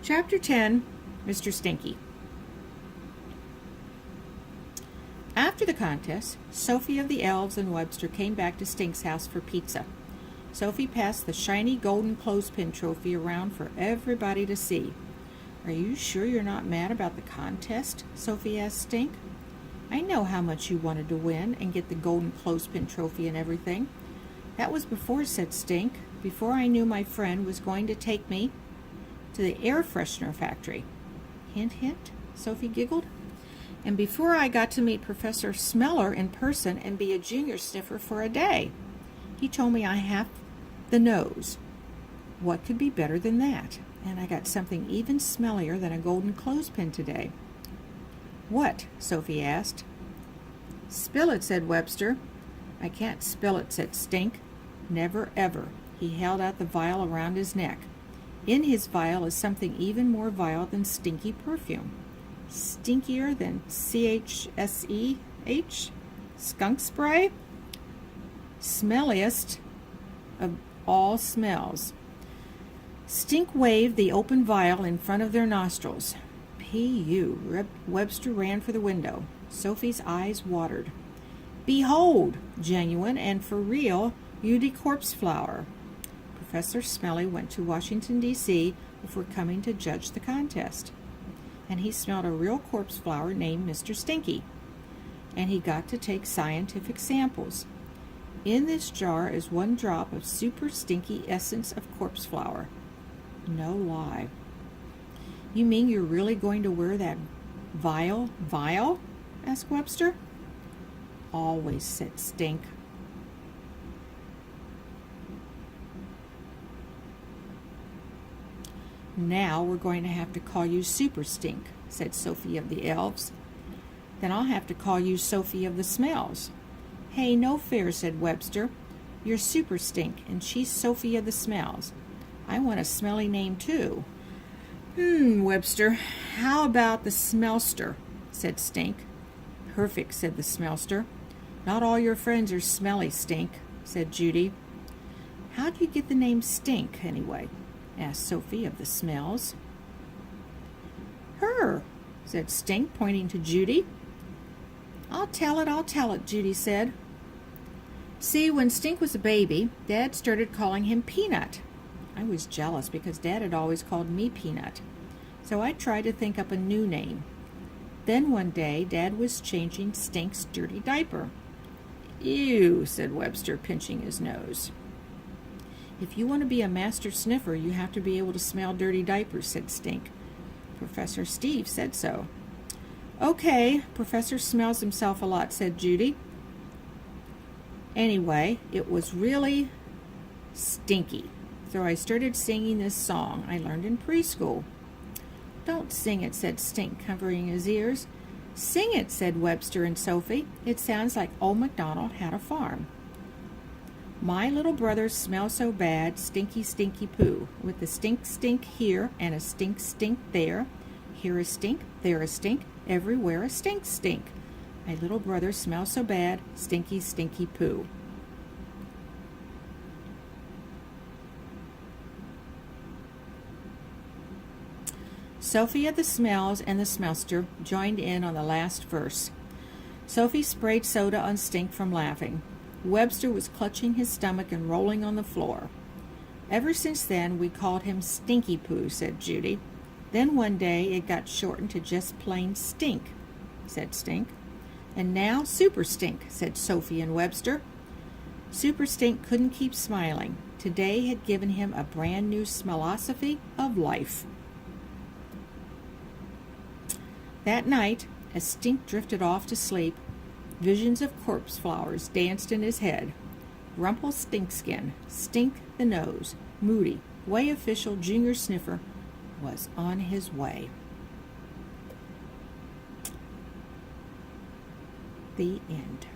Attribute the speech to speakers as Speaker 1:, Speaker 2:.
Speaker 1: Chapter 10, Mr. Stinky. After the contest, Sophie of the Elves and Webster came back to Stink's house for pizza. Sophie passed the shiny golden clothespin trophy around for everybody to see. "Are you sure you're not mad about the contest?" Sophie asked Stink. "I know how much you wanted to win and get the golden clothespin trophy and everything." "That was before," said Stink, "before I knew my friend was going to take me to the air freshener factory." "Hint, hint," Sophie giggled. "And before I got to meet Professor Smeller in person and be a junior sniffer for a day. He told me I have the nose. What could be better than that? And I got something even smellier than a golden clothespin today." "What?" Sophie asked. "Spill it," said Webster. "I can't spill it," said Stink. "Never ever." He held out the vial around his neck. In his vial is something even more vile than stinky perfume. Stinkier than CHSEH? Skunk spray? Smelliest of all smells. Stink waved the open vial in front of their nostrils. P.U. Webster ran for the window. Sophie's eyes watered. "Behold, genuine and for real Beauty corpse flower." Professor Smelly went to Washington, D.C. before coming to judge the contest. And he smelled a real corpse flower named Mr. Stinky. And he got to take scientific samples. In this jar is 1 drop of Super-Stinky essence of corpse flower. No lie. "You mean you're really going to wear that vial?" asked Webster. "Always," said Stink. "Now we're going to have to call you Super Stink," said Sophie of the Elves. "Then I'll have to call you Sophie of the Smells." "Hey, no fair," said Webster. "You're Super Stink, and she's Sophie of the Smells. I want a smelly name, too." Webster. "How about the Smelster?" said Stink. "Perfect," said the Smelster. "Not all your friends are smelly, Stink," said Judy. "How'd you get the name Stink, anyway?" asked Sophie of the Smells. "Her," said Stink, pointing to Judy. I'll tell it," Judy said. "See, when Stink was a baby, Dad started calling him Peanut. I was jealous because Dad had always called me Peanut. So I tried to think up a new name. Then one day, Dad was changing Stink's dirty diaper." "Ew," said Webster, pinching his nose. "If you want to be a master sniffer, you have to be able to smell dirty diapers," said Stink. "Professor Steve said so." "Okay, Professor smells himself a lot," said Judy. "Anyway, it was really stinky. So I started singing this song I learned in preschool." "Don't sing it," said Stink, covering his ears. "Sing it," said Webster and Sophie. "It sounds like Old MacDonald had a farm." "My little brothers smell so bad, stinky, stinky poo, with a stink, stink here and a stink, stink there. Here a stink, there a stink, everywhere a stink, stink. My little brothers smell so bad, stinky, stinky poo." Sophie of the Smells and the Smelster joined in on the last verse. Sophie sprayed soda on Stink from laughing. Webster was clutching his stomach and rolling on the floor. "Ever since then, we called him Stinky Poo," said Judy. "Then one day it got shortened to just plain Stink," said Stink. "And now Super Stink," said Sophie and Webster. Super Stink couldn't keep smiling. Today had given him a brand new smellosophy of life. That night, as Stink drifted off to sleep, visions of corpse flowers danced in his head. Rumpelstiltskin, Stink the Nose, Moody, way official junior sniffer, was on his way. The end.